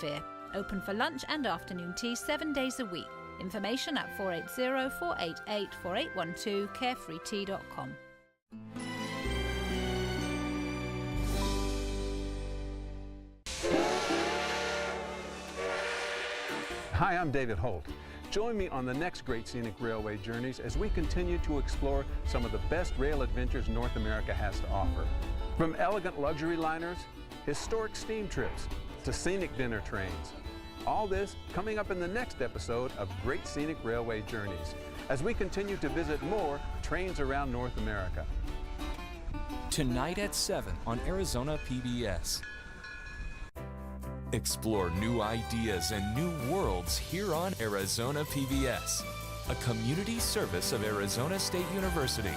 atmosphere. Open for lunch and afternoon tea 7 days a week. Information at 480-488-4812, carefreetea.com. Hi, I'm David Holt. Join me on the next Great Scenic Railway Journeys as we continue to explore some of the best rail adventures North America has to offer. From elegant luxury liners, historic steam trips, to scenic dinner trains. All this coming up in the next episode of Great Scenic Railway Journeys as we continue to visit more trains around North America. Tonight at 7 on Arizona PBS. Explore new ideas and new worlds here on Arizona PBS, a community service of Arizona State University.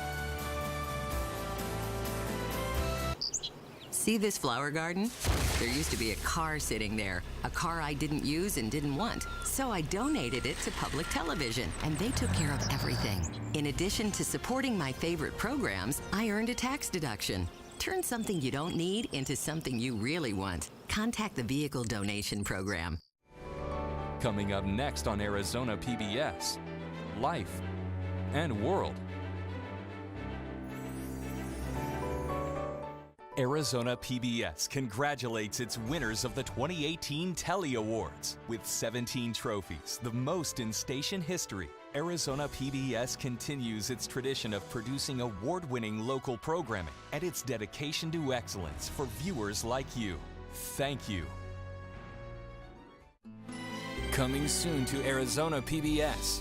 See this flower garden? There used to be a car sitting there, a car I didn't use and didn't want. So I donated it to public television, and they took care of everything. In addition to supporting my favorite programs, I earned a tax deduction. Turn something you don't need into something you really want. Contact the Vehicle Donation Program. Coming up next on Arizona PBS, Life and World. Arizona PBS congratulates its winners of the 2018 Telly Awards. With 17 trophies, the most in station history, Arizona PBS continues its tradition of producing award-winning local programming and its dedication to excellence for viewers like you. Thank you. Coming soon to Arizona PBS.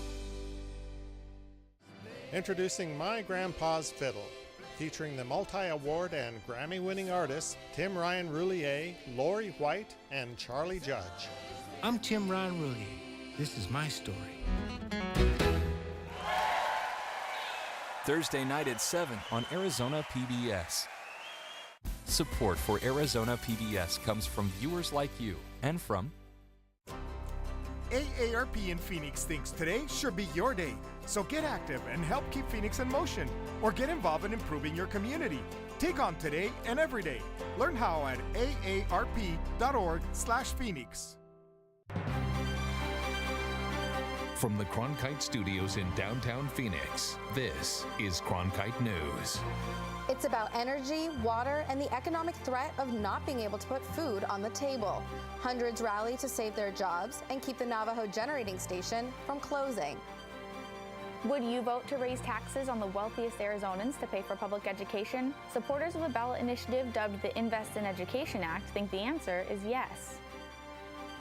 Introducing My Grandpa's Fiddle, featuring the multi-award and Grammy-winning artists Tim Ryan Roulier, Lori White, and Charlie Judge. I'm Tim Ryan Roulier. This is my story. Thursday night at 7 on Arizona PBS. Support for Arizona PBS comes from viewers like you and from AARP in Phoenix thinks today should be your day. So get active and help keep Phoenix in motion, or get involved in improving your community. Take on today and every day. Learn how at aarp.org/Phoenix. From the Cronkite Studios in downtown Phoenix, this is Cronkite News. It's about energy, water, and the economic threat of not being able to put food on the table. Hundreds rally to save their jobs and keep the Navajo generating station from closing. Would you vote to raise taxes on the wealthiest Arizonans to pay for public education? Supporters of a ballot initiative dubbed the Invest in Education Act think the answer is yes.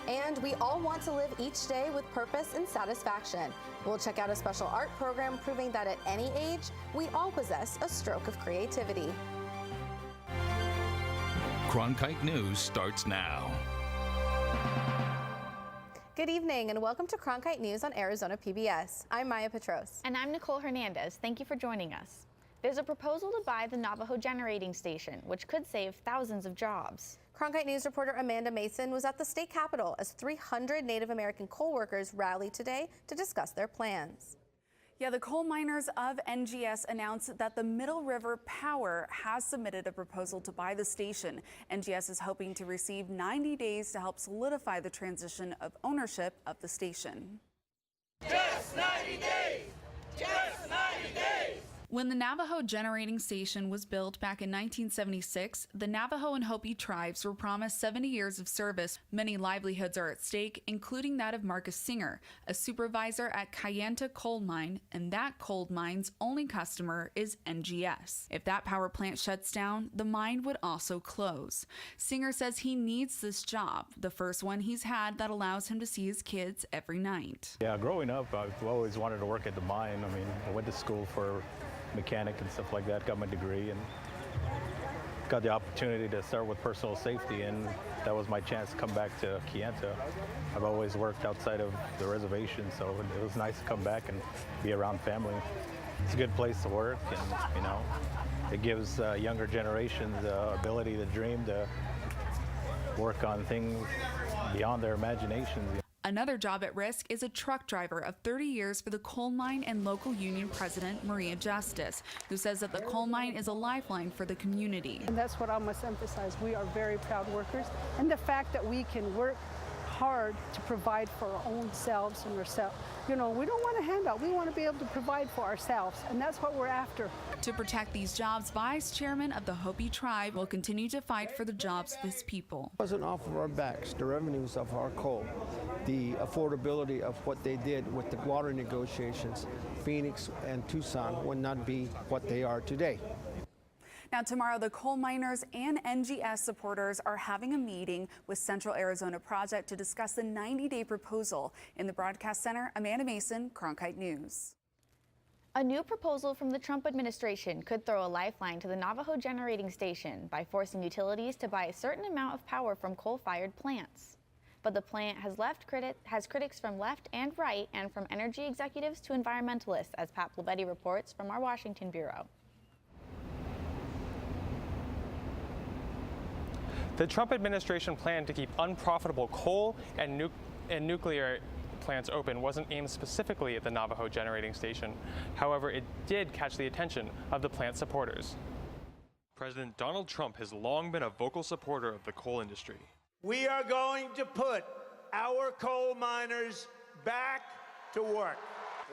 And we all want to live each day with purpose and satisfaction. We'll check out a special art program proving that at any age, we all possess a stroke of creativity. Cronkite News starts now. Good evening and welcome to Cronkite News on Arizona PBS. I'm Maya Petros. And I'm Nicole Hernandez. Thank you for joining us. There's a proposal to buy the Navajo generating station, which could save thousands of jobs. Cronkite News reporter Amanda Mason was at the state capitol as 300 Native American coal workers rallied today to discuss their plans. Yeah, the coal miners of NGS announced that the Middle River Power has submitted a proposal to buy the station. NGS is hoping to receive 90 days to help solidify the transition of ownership of the station. Just 90 days! Just 90 days! When the Navajo generating station was built back in 1976, the Navajo and Hopi tribes were promised 70 years of service. Many livelihoods are at stake, including that of Marcus Singer, a supervisor at Kayenta Coal Mine, and that coal mine's only customer is NGS. If that power plant shuts down, the mine would also close. Singer says he needs this job, the first one he's had that allows him to see his kids every night. Yeah, growing up, I've always wanted to work at the mine. I mean, I went to school for mechanic and stuff like that, got my degree and got the opportunity to start with personal safety, and that was my chance to come back to Kayenta. I've always worked outside of the reservation, so it was nice to come back and be around family. It's a good place to work, and you know, it gives younger generations the ability to dream, to work on things beyond their imaginations. Another job at risk is a truck driver of 30 years for the coal mine and local union president, Maria Justice, who says that the coal mine is a lifeline for the community. And that's what I must emphasize. We are very proud workers. And the fact that we can work hard to provide for our own selves and ourselves. You know, we don't want a handout. We want to be able to provide for ourselves, and that's what we're after. To protect these jobs, Vice Chairman of the Hopi tribe will continue to fight for the jobs of his people. It wasn't off of our backs, the revenues of our coal, the affordability of what they did with the water negotiations. Phoenix and Tucson would not be what they are today. Now, tomorrow, the coal miners and NGS supporters are having a meeting with Central Arizona Project to discuss the 90-day proposal. In the broadcast center, Amanda Mason, Cronkite News. A new proposal from the Trump administration could throw a lifeline to the Navajo generating station by forcing utilities to buy a certain amount of power from coal-fired plants. But the plant has critics from left and right, and from energy executives to environmentalists, as Pat Plavetti reports from our Washington bureau. The Trump administration plan to keep unprofitable coal and nuclear plants open wasn't aimed specifically at the Navajo generating station. However, it did catch the attention of the plant supporters. President Donald Trump has long been a vocal supporter of the coal industry. We are going to put our coal miners back to work.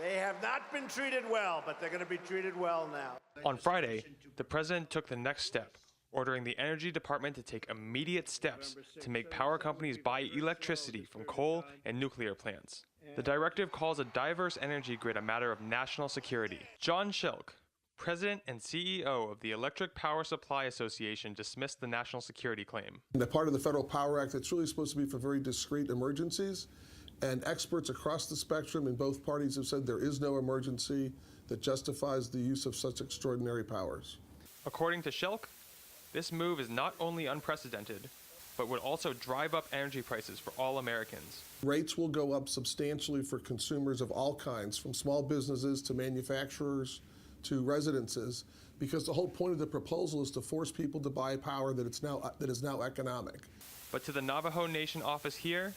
They have not been treated well, but they're going to be treated well now. On Friday, the president took the next step, ordering the Energy Department to take immediate steps to make power companies buy electricity from coal and nuclear plants. The directive calls a diverse energy grid a matter of national security. John Schilk, president and CEO of the Electric Power Supply Association, dismissed the national security claim. The part of the Federal Power Act that's really supposed to be for very discrete emergencies, and experts across the spectrum in both parties have said there is no emergency that justifies the use of such extraordinary powers. According to Schilk, this move is not only unprecedented, but would also drive up energy prices for all Americans. Rates will go up substantially for consumers of all kinds, from small businesses to manufacturers to residences, because the whole point of the proposal is to force people to buy power that is now economic. But to the Navajo Nation office here,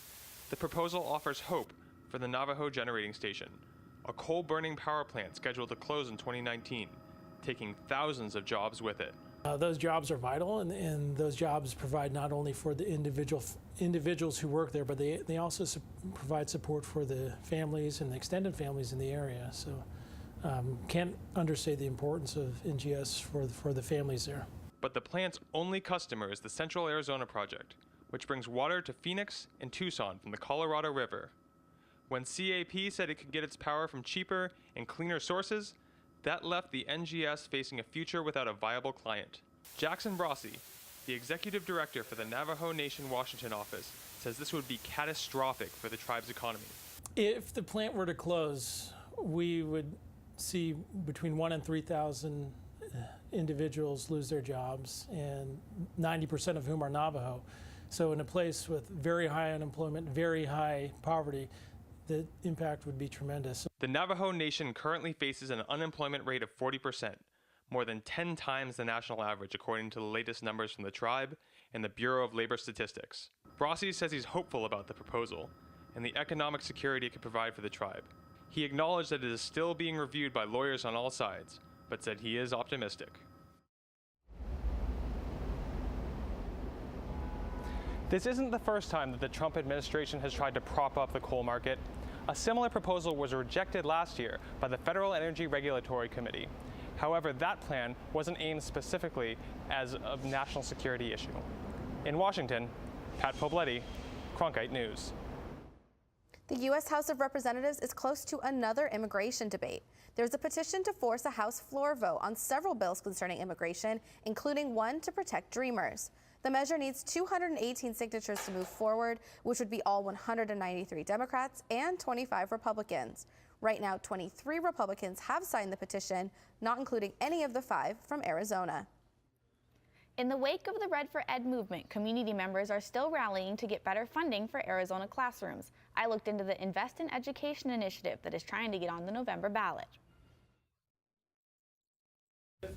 the proposal offers hope for the Navajo generating station, a coal-burning power plant scheduled to close in 2019, taking thousands of jobs with it. Those jobs are vital, and those jobs provide not only for the individuals who work there, but they also provide support for the families and the extended families in the area. So can't understate the importance of NGS for the families there. But the plant's only customer is the Central Arizona Project, which brings water to Phoenix and Tucson from the Colorado River. When CAP said it could get its power from cheaper and cleaner sources, that left the NGS facing a future without a viable client. Jackson Brossi, the executive director for the Navajo Nation Washington office, says this would be catastrophic for the tribe's economy. If the plant were to close, we would see between 1,000 and 3,000 individuals lose their jobs, and 90% of whom are Navajo. So in a place with very high unemployment, very high poverty, the impact would be tremendous. The Navajo Nation currently faces an unemployment rate of 40%, more than 10 times the national average according to the latest numbers from the tribe and the Bureau of Labor Statistics. Brossi says he's hopeful about the proposal and the economic security it could provide for the tribe. He acknowledged that it is still being reviewed by lawyers on all sides, but said he is optimistic. This isn't the first time that the Trump administration has tried to prop up the coal market. A similar proposal was rejected last year by the Federal Energy Regulatory Committee. However, that plan wasn't aimed specifically as a national security issue. In Washington, Pat Pobletti, Cronkite News. The U.S. House of Representatives is close to another immigration debate. There's a petition to force a House floor vote on several bills concerning immigration, including one to protect Dreamers. The measure needs 218 signatures to move forward, which would be all 193 Democrats and 25 Republicans. Right now, 23 Republicans have signed the petition, not including any of the 5 from Arizona. In the wake of the Red for Ed movement, community members are still rallying to get better funding for Arizona classrooms. I looked into the Invest in Education initiative that is trying to get on the November ballot.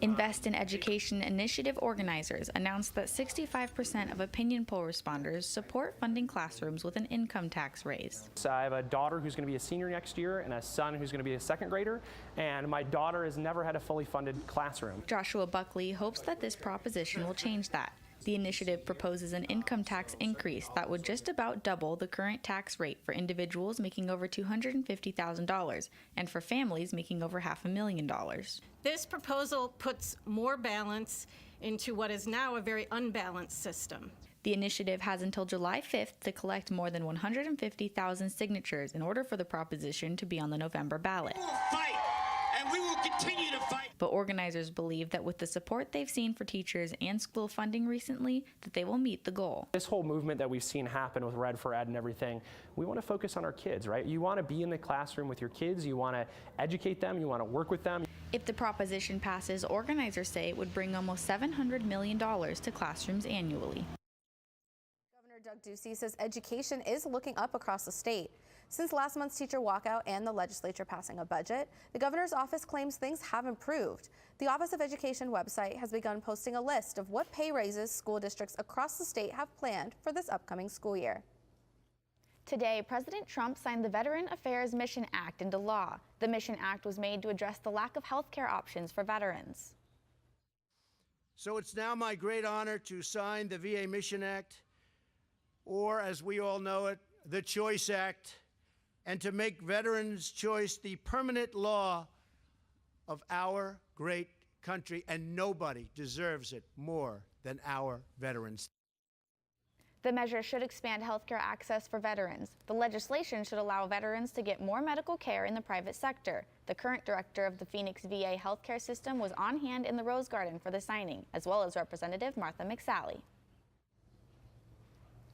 Invest in Education initiative organizers announced that 65% of opinion poll responders support funding classrooms with an income tax raise. So I have a daughter who's going to be a senior next year and a son who's going to be a second grader, and my daughter has never had a fully funded classroom. Joshua Buckley hopes that this proposition will change that. The initiative proposes an income tax increase that would just about double the current tax rate for individuals making over $250,000 and for families making over $500,000. This proposal puts more balance into what is now a very unbalanced system. The initiative has until July 5th to collect more than 150,000 signatures in order for the proposition to be on the November ballot. We will fight, and we will continue to fight. But organizers believe that with the support they've seen for teachers and school funding recently, that they will meet the goal. This whole movement that we've seen happen with Red for Ed and everything, we want to focus on our kids, right? You want to be in the classroom with your kids, you want to educate them, you want to work with them. If the proposition passes, organizers say it would bring almost $700 million to classrooms annually. Governor Doug Ducey says education is looking up across the state. Since last month's teacher walkout and the legislature passing a budget, the governor's office claims things have improved. The Office of Education website has begun posting a list of what pay raises school districts across the state have planned for this upcoming school year. Today, President Trump signed the Veteran Affairs Mission Act into law. The Mission Act was made to address the lack of health care options for veterans. So it's now my great honor to sign the VA Mission Act, or as we all know it, the Choice Act, and to make Veterans' Choice the permanent law of our great country, and nobody deserves it more than our veterans. The measure should expand healthcare access for veterans. The legislation should allow veterans to get more medical care in the private sector. The current director of the Phoenix VA healthcare system was on hand in the Rose Garden for the signing, as well as Representative Martha McSally.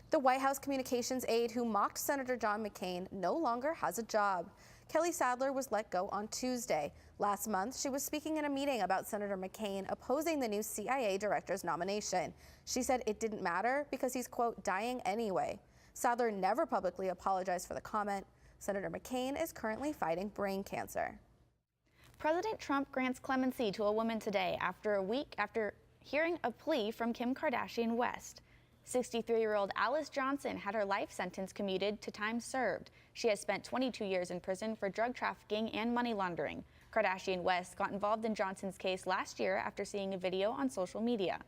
The White House communications aide who mocked Senator John McCain no longer has a job. Kelly Sadler was let go on Tuesday. Last month, she was speaking in a meeting about Senator McCain opposing the new CIA director's nomination. She said it didn't matter because he's, quote, dying anyway. Sadler never publicly apologized for the comment. Senator McCain is currently fighting brain cancer. President Trump grants clemency to a woman today after a week after hearing a plea from Kim Kardashian West. 63-year-old Alice Johnson had her life sentence commuted to time served. She has spent 22 years in prison for drug trafficking and money laundering. Kardashian West got involved in Johnson's case last year after seeing a video on social media.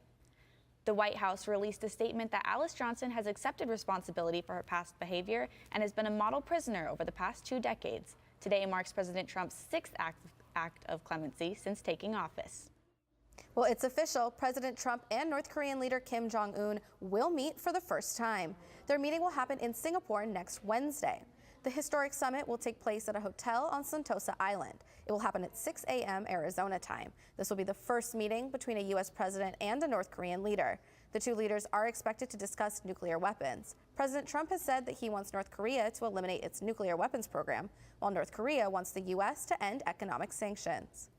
The White House released a statement that Alice Johnson has accepted responsibility for her past behavior and has been a model prisoner over the past 2 decades. Today marks President Trump's 6th act of clemency since taking office. Well, it's official. President Trump and North Korean leader Kim Jong-un will meet for the first time. Their meeting will happen in Singapore next Wednesday. The historic summit will take place at a hotel on Sentosa Island. It will happen at 6 a.m. Arizona time. This will be the first meeting between a U.S. president and a North Korean leader. The two leaders are expected to discuss nuclear weapons. President Trump has said that he wants North Korea to eliminate its nuclear weapons program, while North Korea wants the U.S. to end economic sanctions.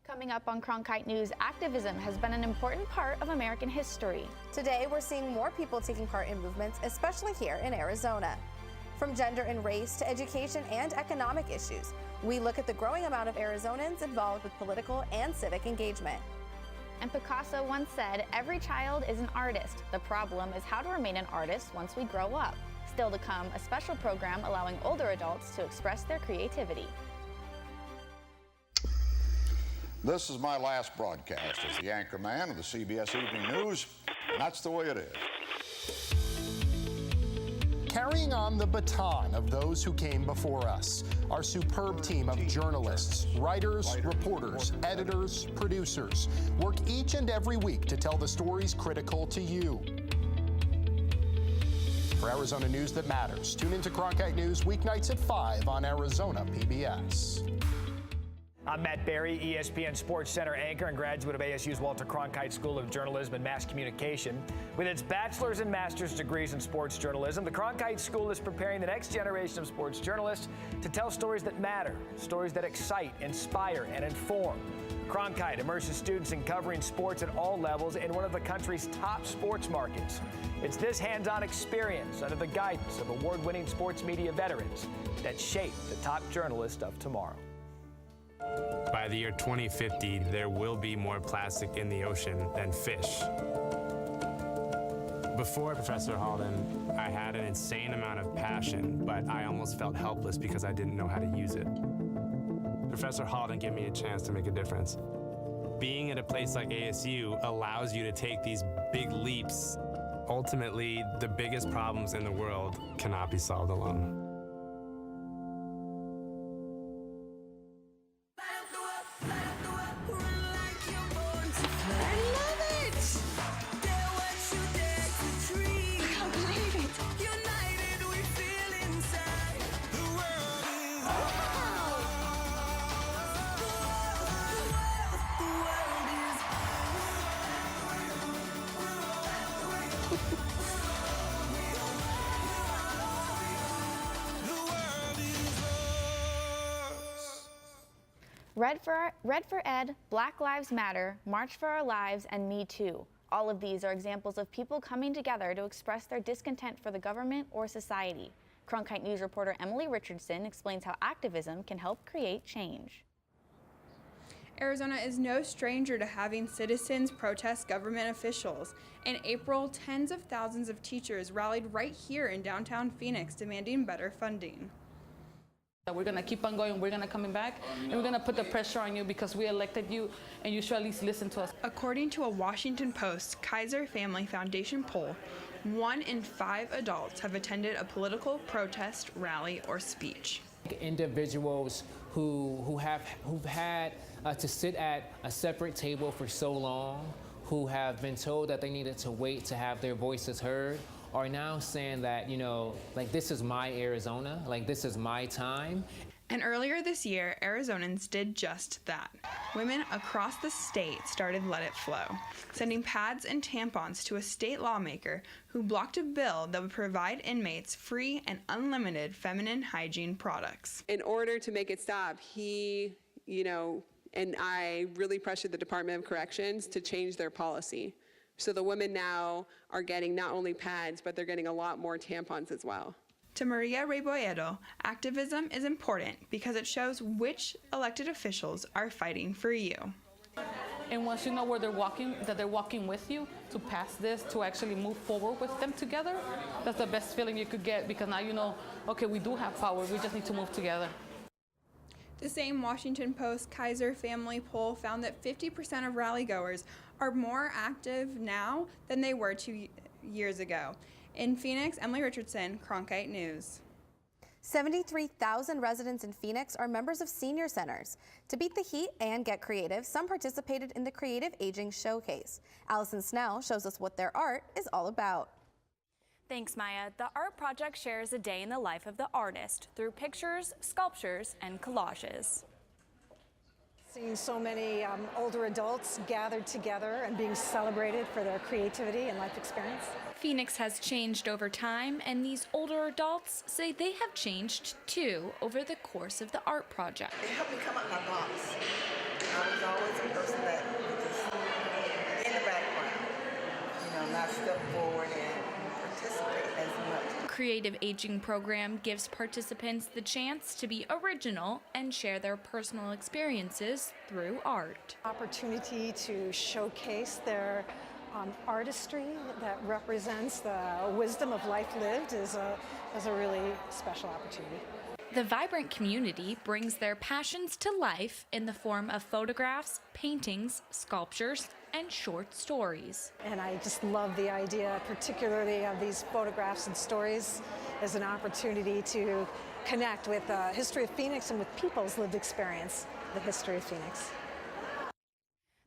Coming up on Cronkite News, activism has been an important part of American history. Today, we're seeing more people taking part in movements, especially here in Arizona. From gender and race to education and economic issues, we look at the growing amount of Arizonans involved with political and civic engagement. And Picasso once said, "Every child is an artist. The problem is how to remain an artist once we grow up." Still to come, a special program allowing older adults to express their creativity. This is my last broadcast as the anchor man of the CBS Evening News, and that's the way it is. Carrying on the baton of those who came before us, our superb team of journalists, writers, reporters, editors, producers work each and every week to tell the stories critical to you. For Arizona news that matters, tune into Cronkite News weeknights at 5 on Arizona PBS. I'm Matt Berry, ESPN Sports Center anchor and graduate of ASU's Walter Cronkite School of Journalism and Mass Communication. With its bachelor's and master's degrees in sports journalism, the Cronkite School is preparing the next generation of sports journalists to tell stories that matter, stories that excite, inspire, and inform. Cronkite immerses students in covering sports at all levels in one of the country's top sports markets. It's this hands-on experience under the guidance of award-winning sports media veterans that shape the top journalists of tomorrow. By the year 2050, there will be more plastic in the ocean than fish. Before Professor Halden, I had an insane amount of passion, but I almost felt helpless because I didn't know how to use it. Professor Halden gave me a chance to make a difference. being at a place like ASU allows you to take these big leaps. Ultimately, the biggest problems in the world cannot be solved alone. Red for Ed, Black Lives Matter, March for Our Lives, and Me Too. All of these are examples of people coming together to express their discontent for the government or society. Cronkite News reporter Emily Richardson explains how activism can help create change. Arizona is no stranger to having citizens protest government officials. In April, tens of thousands of teachers rallied right here in downtown Phoenix demanding better funding. We're going to keep on going, we're going to come back, and we're going to put the pressure on you because we elected you, and you should at least listen to us. According to a Washington Post Kaiser Family Foundation poll, 1 in 5 adults have attended a political protest, rally, or speech. Individuals who've had to sit at a separate table for so long, who have been told that they needed to wait to have their voices heard, are now saying that, you know, like, this is my Arizona, like, this is my time. And earlier this year, Arizonans did just that. Women across the state started Let It Flow, sending pads and tampons to a state lawmaker who blocked a bill that would provide inmates free and unlimited feminine hygiene products. In order to make it stop, he, and I really pressured the Department of Corrections to change their policy. So the women now are getting not only pads, but they're getting a lot more tampons as well. To Maria Reboyedo, activism is important because it shows which elected officials are fighting for you. And once you know where they're walking, that they're walking with you to pass this, to actually move forward with them together, that's the best feeling you could get, because now you know, okay, we do have power, we just need to move together. The same Washington Post Kaiser Family poll found that 50% of rallygoers are more active now than they were 2 years ago. In Phoenix, Emily Richardson, Cronkite News. 73,000 residents in Phoenix are members of senior centers. To beat the heat and get creative, some participated in the Creative Aging Showcase. Allison Snell shows us what their art is all about. Thanks, Maya. The art project shares a day in the life of the artist through pictures, sculptures, and collages. Seeing so many older adults gathered together and being celebrated for their creativity and life experience. Phoenix has changed over time, and these older adults say they have changed too over the course of the art project. It helped me come out my box. I was always a person that was just in the background, not step forward and participate as much. Creative Aging program gives participants the chance to be original and share their personal experiences through art. Opportunity to showcase their artistry that represents the wisdom of life lived is a really special opportunity. The vibrant community brings their passions to life in the form of photographs, paintings, sculptures, and short stories. And I just love the idea, particularly of these photographs and stories, as an opportunity to connect with the history of Phoenix and with people's lived experience, the history of Phoenix.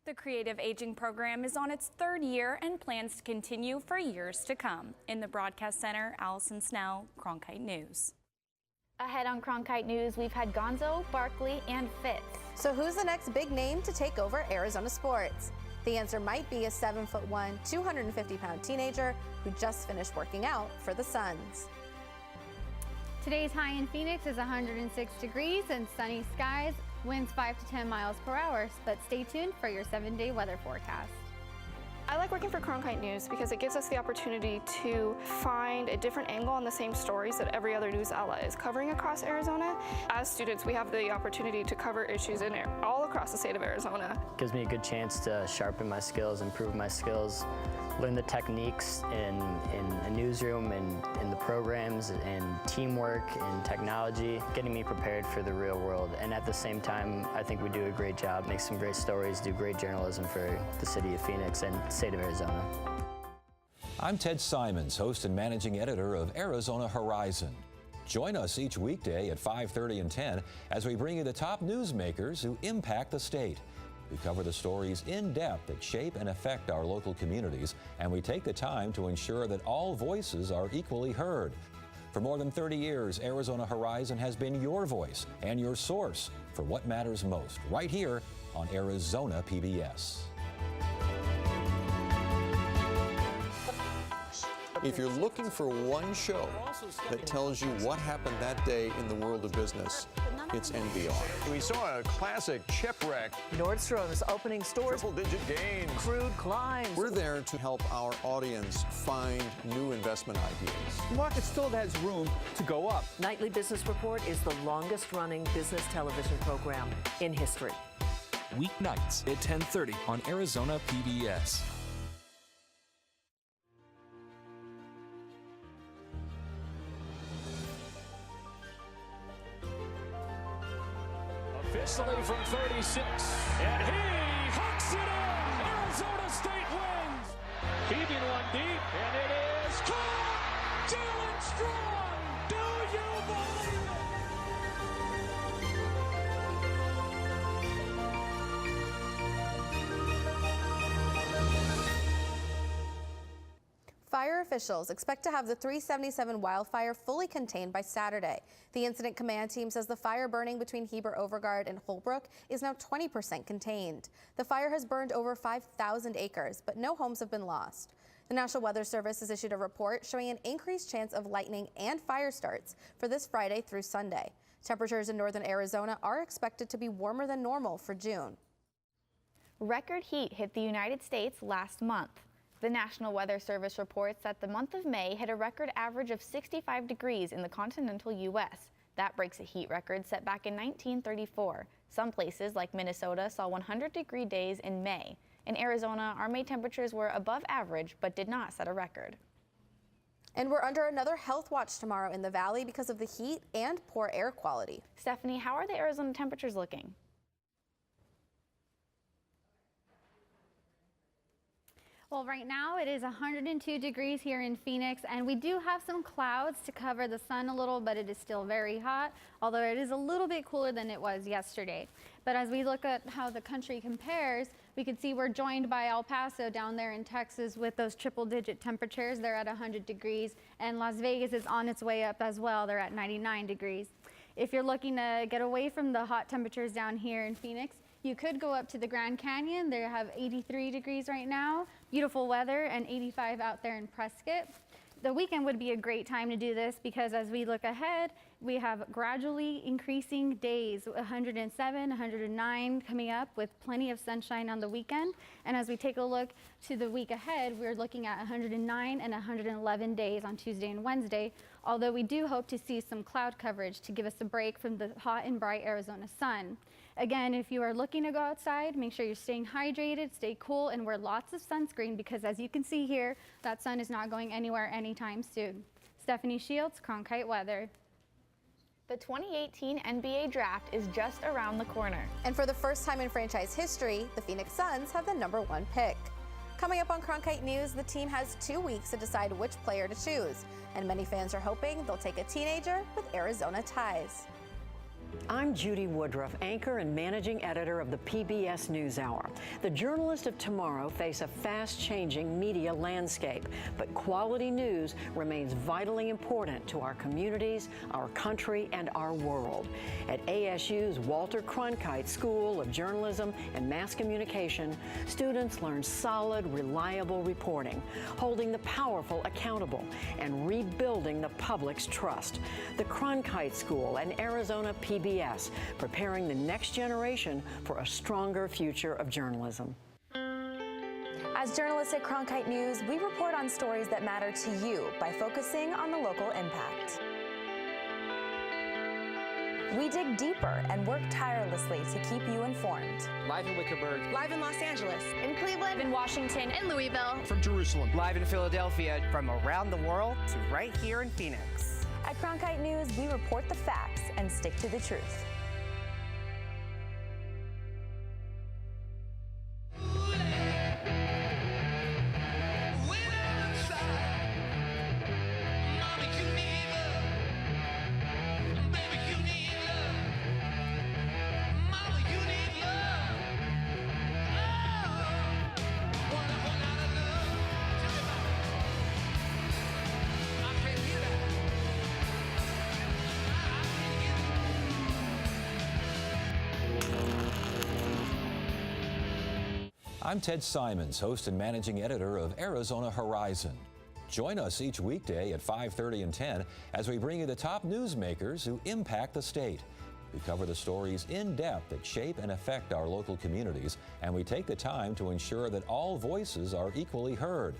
The Creative Aging program is on its 3rd year and plans to continue for years to come. In the Broadcast Center, Allison Snell, Cronkite News. Ahead on Cronkite News, we've had Gonzo, Barkley, and Fitz. So who's the next big name to take over Arizona sports? The answer might be a 7'1", 250-pound teenager who just finished working out for the Suns. Today's high in Phoenix is 106 degrees and sunny skies, winds 5 to 10 miles per hour, but stay tuned for your 7-day weather forecast. I like working for Cronkite News because it gives us the opportunity to find a different angle on the same stories that every other news outlet is covering across Arizona. As students, we have the opportunity to cover issues in all across the state of Arizona. Gives me a good chance to sharpen my skills, improve my skills learn the techniques in a newsroom and in the programs and teamwork and technology, getting me prepared for the real world. And at the same time, I think we do a great job, make some great stories, do great journalism for the city of Phoenix and state of Arizona. I'm Ted Simons, host and managing editor of Arizona Horizon. Join us each weekday at 5:30 and 10 as we bring you the top newsmakers who impact the state. We cover the stories in depth that shape and affect our local communities, and we take the time to ensure that all voices are equally heard. For more than 30 years, Arizona Horizon has been your voice and your source for what matters most, right here on Arizona PBS. If you're looking for one show that tells you what happened that day in the world of business, it's NBR. We saw a classic shipwreck. Nordstrom's opening stores. Triple-digit gains. Crude climbs. We're there to help our audience find new investment ideas. The market still has room to go up. Nightly Business Report is the longest-running business television program in history. Weeknights at 10:30 on Arizona PBS. Officially from 36, and he hooks it in! Arizona State wins! Keeping one deep, and it is caught! Jalen Strong! Do you believe it? Fire officials expect to have the 377 wildfire fully contained by Saturday. The incident command team says the fire burning between Heber Overgaard and Holbrook is now 20% contained. The fire has burned over 5,000 acres, but no homes have been lost. The National Weather Service has issued a report showing an increased chance of lightning and fire starts for this Friday through Sunday. Temperatures in northern Arizona are expected to be warmer than normal for June. Record heat hit the United States last month. The National Weather Service reports that the month of May hit a record average of 65 degrees in the continental U.S. That breaks a heat record set back in 1934. Some places, like Minnesota, saw 100-degree days in May. In Arizona, our May temperatures were above average but did not set a record. And we're under another health watch tomorrow in the valley because of the heat and poor air quality. Stephanie, how are the Arizona temperatures looking? Well, right now it is 102 degrees here in Phoenix, and we do have some clouds to cover the sun a little, but it is still very hot, although it is a little bit cooler than it was yesterday. But as we look at how the country compares, we can see we're joined by El Paso down there in Texas with those triple-digit temperatures. They're at 100 degrees, and Las Vegas is on its way up as well. They're at 99 degrees. If you're looking to get away from the hot temperatures down here in Phoenix, you could go up to the Grand Canyon. They have 83 degrees right now, beautiful weather, and 85 out there in Prescott. The weekend would be a great time to do this because as we look ahead, we have gradually increasing days, 107, 109 coming up with plenty of sunshine on the weekend. And as we take a look to the week ahead, we're looking at 109 and 111 days on Tuesday and Wednesday, although we do hope to see some cloud coverage to give us a break from the hot and bright Arizona sun. Again, if you are looking to go outside, make sure you're staying hydrated, stay cool, and wear lots of sunscreen because as you can see here, that sun is not going anywhere anytime soon. Stephanie Shields, Cronkite Weather. The 2018 NBA Draft is just around the corner. And for the first time in franchise history, the Phoenix Suns have the #1 pick. Coming up on Cronkite News, the team has 2 weeks to decide which player to choose, and many fans are hoping they'll take a teenager with Arizona ties. I'm Judy Woodruff, anchor and managing editor of the PBS NewsHour. The journalists of tomorrow face a fast-changing media landscape, but quality news remains vitally important to our communities, our country, and our world. At ASU's Walter Cronkite School of Journalism and Mass Communication, students learn solid, reliable reporting, holding the powerful accountable, and rebuilding the public's trust. The Cronkite School and Arizona PBS, preparing the next generation for a stronger future of journalism. As journalists at Cronkite News, we report on stories that matter to you by focusing on the local impact. We dig deeper and work tirelessly to keep you informed. Live in Wickerburg. Live in Los Angeles. In Cleveland. In Washington. In Louisville. From Jerusalem. Live in Philadelphia. From around the world to right here in Phoenix. At Cronkite News, we report the facts and stick to the truth. I'm Ted Simons, host and managing editor of Arizona Horizon. Join us each weekday at 5:30 and 10 as we bring you the top newsmakers who impact the state. We cover the stories in depth that shape and affect our local communities, and we take the time to ensure that all voices are equally heard.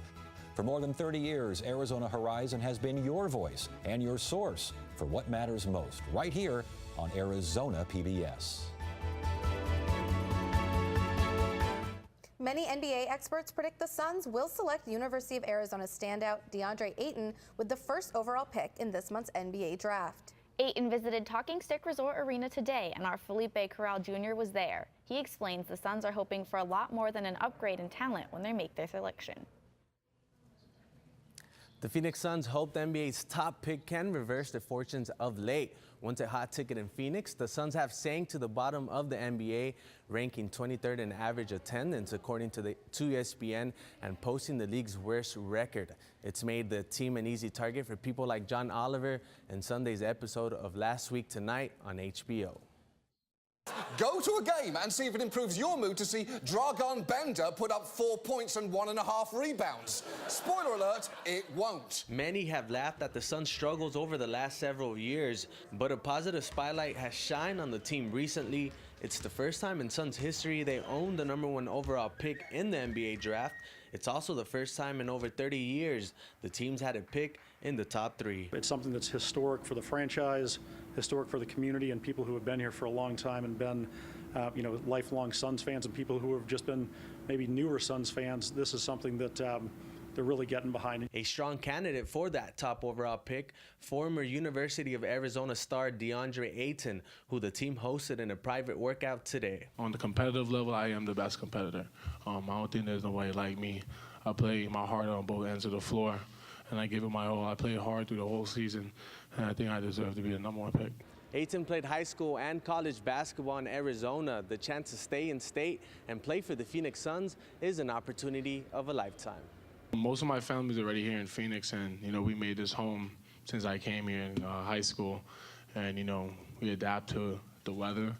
For more than 30 years, Arizona Horizon has been your voice and your source for what matters most, right here on Arizona PBS. Many NBA experts predict the Suns will select University of Arizona standout DeAndre Ayton with the first overall pick in this month's NBA draft. Ayton visited Talking Stick Resort Arena today, and our Felipe Corral Jr. was there. He explains the Suns are hoping for a lot more than an upgrade in talent when they make their selection. The Phoenix Suns hope the NBA's top pick can reverse their fortunes of late. Once a hot ticket in Phoenix, the Suns have sank to the bottom of the NBA, ranking 23rd in average attendance according to ESPN, and posting the league's worst record. It's made the team an easy target for people like John Oliver in Sunday's episode of Last Week Tonight on HBO. Go to a game and see if it improves your mood to see Dragan Bender put up 4 points and 1.5 rebounds. Spoiler alert, it won't. Many have laughed at the Suns' struggles over the last several years, but a positive spotlight has shined on the team recently. It's the first time in Suns history they own the #1 overall pick in the NBA draft. It's also the first time in over 30 years the team's had a pick in the top 3. It's something that's historic for the franchise, historic for the community, and people who have been here for a long time and been, lifelong Suns fans, and people who have just been maybe newer Suns fans. This is something that they're really getting behind. A strong candidate for that top overall pick, former University of Arizona star DeAndre Ayton, who the team hosted in a private workout today. On the competitive level, I am the best competitor. I don't think there's nobody like me. I play my heart on both ends of the floor, and I give it my all. I played hard through the whole season, and I think I deserve to be the #1 pick. Ayton played high school and college basketball in Arizona. The chance to stay in state and play for the Phoenix Suns is an opportunity of a lifetime. Most of my family's already here in Phoenix, and we made this home since I came here in high school, and we adapt to the weather,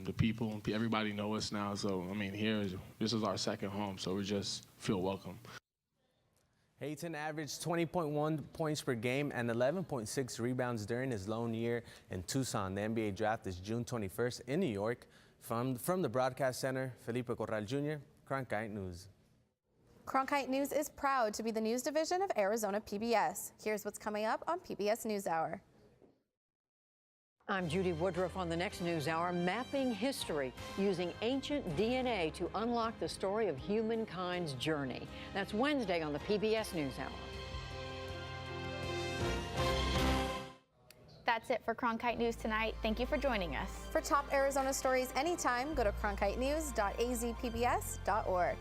the people. Everybody know us now, so this is our second home, so we just feel welcome. Ayton averaged 20.1 points per game and 11.6 rebounds during his lone year in Tucson. The NBA draft is June 21st in New York. From the Broadcast Center, Felipe Corral Jr., Cronkite News. Cronkite News is proud to be the news division of Arizona PBS. Here's what's coming up on PBS NewsHour. I'm Judy Woodruff on the next NewsHour, mapping history using ancient DNA to unlock the story of humankind's journey. That's Wednesday on the PBS NewsHour. That's it for Cronkite News tonight. Thank you for joining us. For top Arizona stories anytime, go to cronkitenews.azpbs.org.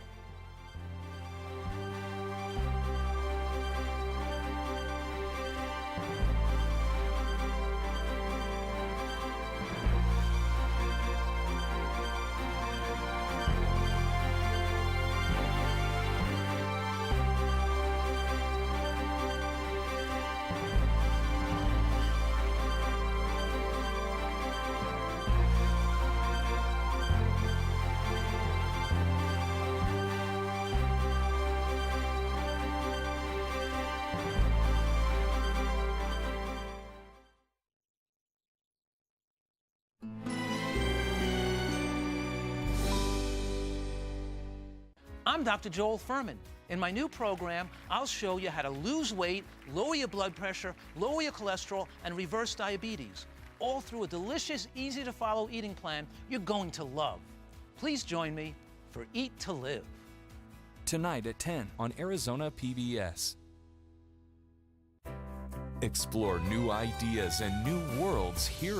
I'm Dr. Joel Furman. In my new program, I'll show you how to lose weight, lower your blood pressure, lower your cholesterol, and reverse diabetes. all through a delicious, easy-to-follow eating plan you're going to love. Please join me for Eat to Live. Tonight at 10 on Arizona PBS. Explore new ideas and new worlds here